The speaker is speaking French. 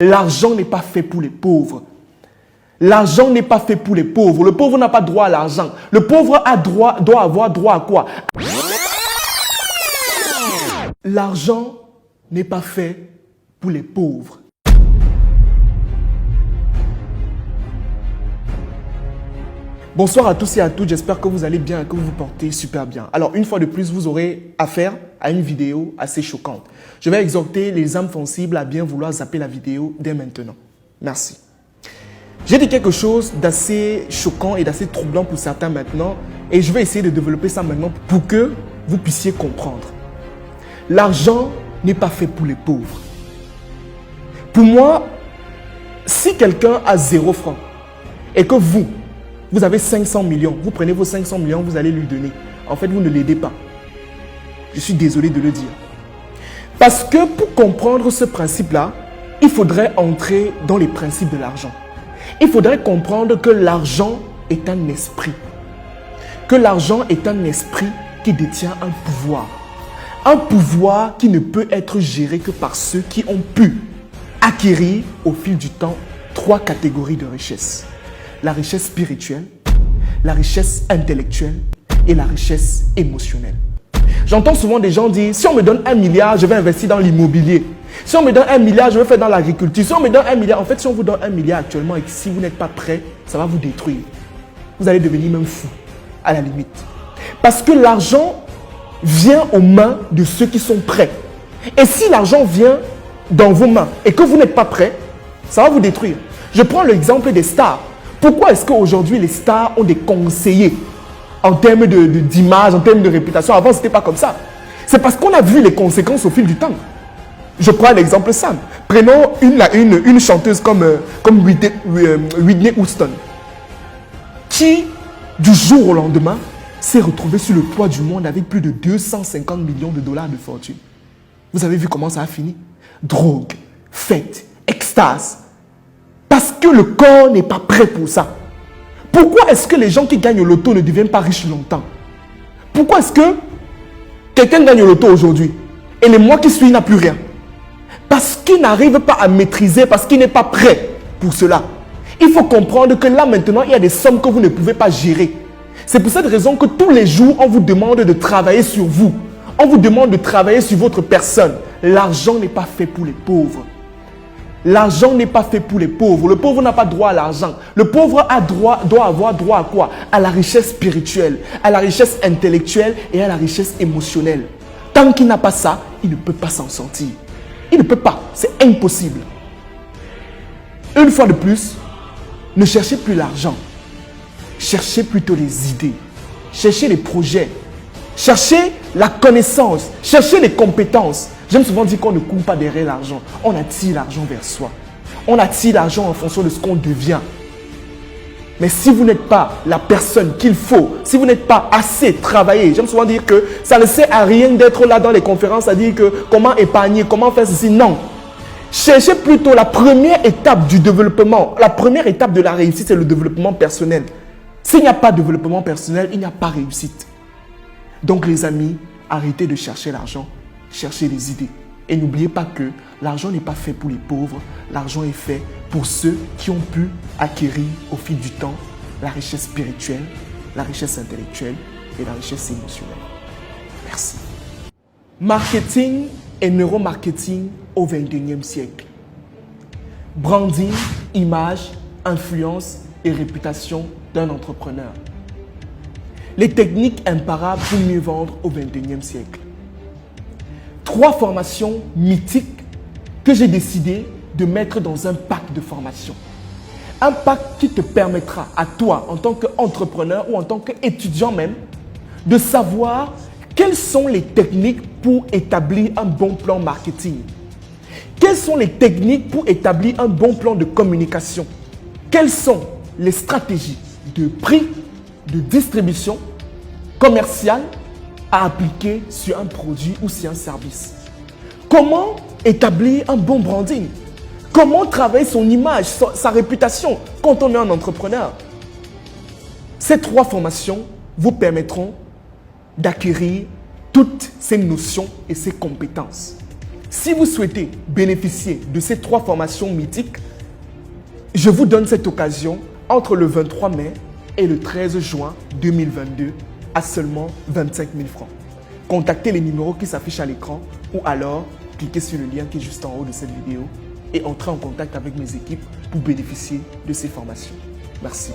L'argent n'est pas fait pour les pauvres. L'argent n'est pas fait pour les pauvres. Le pauvre n'a pas droit à l'argent. Le pauvre doit avoir droit à quoi? L'argent n'est pas fait pour les pauvres. Bonsoir à tous et à toutes, j'espère que vous allez bien et que vous vous portez super bien. Alors, une fois de plus, vous aurez affaire à une vidéo assez choquante. Je vais exhorter les âmes sensibles à bien vouloir zapper la vidéo dès maintenant. Merci. J'ai dit quelque chose d'assez choquant et d'assez troublant pour certains maintenant et je vais essayer de développer ça maintenant pour que vous puissiez comprendre. L'argent n'est pas fait pour les pauvres. Pour moi, si quelqu'un a 0 francs et que vous avez 500 millions, vous prenez vos 500 millions, vous allez lui donner. En fait, vous ne l'aidez pas. Je suis désolé de le dire. Parce que pour comprendre ce principe-là, il faudrait entrer dans les principes de l'argent. Il faudrait comprendre que l'argent est un esprit. Que l'argent est un esprit qui détient un pouvoir. Un pouvoir qui ne peut être géré que par ceux qui ont pu acquérir au fil du temps 3 catégories de richesses. La richesse spirituelle, la richesse intellectuelle et la richesse émotionnelle. J'entends souvent des gens dire, si on me donne 1 milliard, je vais investir dans l'immobilier. Si on me donne 1 milliard, je vais faire dans l'agriculture. Si on me donne 1 milliard, en fait, si on vous donne 1 milliard actuellement et que si vous n'êtes pas prêt, ça va vous détruire. Vous allez devenir même fou, à la limite. Parce que l'argent vient aux mains de ceux qui sont prêts. Et si l'argent vient dans vos mains et que vous n'êtes pas prêt, ça va vous détruire. Je prends l'exemple des stars. Pourquoi est-ce qu'aujourd'hui les stars ont des conseillers en termes d'image, en termes de réputation? Avant, ce n'était pas comme ça. C'est parce qu'on a vu les conséquences au fil du temps. Je prends l'exemple simple. Prenons une chanteuse comme Whitney Houston, qui, du jour au lendemain, s'est retrouvée sur le toit du monde avec plus de 250 millions de dollars de fortune. Vous avez vu comment ça a fini? Drogue, fête, extase. Parce que le corps n'est pas prêt pour ça. Pourquoi est-ce que les gens qui gagnent au loto ne deviennent pas riches longtemps? Pourquoi est-ce que quelqu'un gagne au loto aujourd'hui et les mois qui suivent, il n'a plus rien? Parce qu'il n'arrive pas à maîtriser, parce qu'il n'est pas prêt pour cela. Il faut comprendre que là maintenant, il y a des sommes que vous ne pouvez pas gérer. C'est pour cette raison que tous les jours, on vous demande de travailler sur vous. On vous demande de travailler sur votre personne. L'argent n'est pas fait pour les pauvres. L'argent n'est pas fait pour les pauvres. Le pauvre n'a pas droit à l'argent. Le pauvre doit avoir droit à quoi? À la richesse spirituelle, à la richesse intellectuelle et à la richesse émotionnelle. Tant qu'il n'a pas ça, il ne peut pas s'en sortir. Il ne peut pas. C'est impossible. Une fois de plus, ne cherchez plus l'argent. Cherchez plutôt les idées. Cherchez les projets. Cherchez la connaissance. Cherchez les compétences. J'aime souvent dire qu'on ne court pas derrière l'argent. On attire l'argent vers soi. On attire l'argent en fonction de ce qu'on devient. Mais si vous n'êtes pas la personne qu'il faut, si vous n'êtes pas assez travaillé, j'aime souvent dire que ça ne sert à rien d'être là dans les conférences à dire que comment épargner, comment faire ceci. Non. Cherchez plutôt la première étape du développement. La première étape de la réussite, c'est le développement personnel. S'il n'y a pas de développement personnel, il n'y a pas réussite. Donc les amis, arrêtez de chercher l'argent. Cherchez les idées. Et n'oubliez pas que l'argent n'est pas fait pour les pauvres. L'argent est fait pour ceux qui ont pu acquérir au fil du temps la richesse spirituelle, la richesse intellectuelle et la richesse émotionnelle. Merci. Marketing et neuromarketing au XXIe siècle. Branding, image, influence et réputation d'un entrepreneur. Les techniques imparables pour mieux vendre au XXIe siècle. 3 formations mythiques que j'ai décidé de mettre dans un pack de formation. Un pack qui te permettra à toi, en tant qu'entrepreneur ou en tant qu'étudiant même, de savoir quelles sont les techniques pour établir un bon plan marketing. Quelles sont les techniques pour établir un bon plan de communication. Quelles sont les stratégies de prix, de distribution commerciale à appliquer sur un produit ou sur un service. Comment établir un bon branding? Comment travailler son image, sa réputation quand on est un entrepreneur? Ces 3 formations vous permettront d'acquérir toutes ces notions et ces compétences. Si vous souhaitez bénéficier de ces 3 formations mythiques, je vous donne cette occasion entre le 23 mai et le 13 juin 2022 à seulement 25 000 francs. Contactez les numéros qui s'affichent à l'écran ou alors cliquez sur le lien qui est juste en haut de cette vidéo et entrez en contact avec mes équipes pour bénéficier de ces formations. Merci.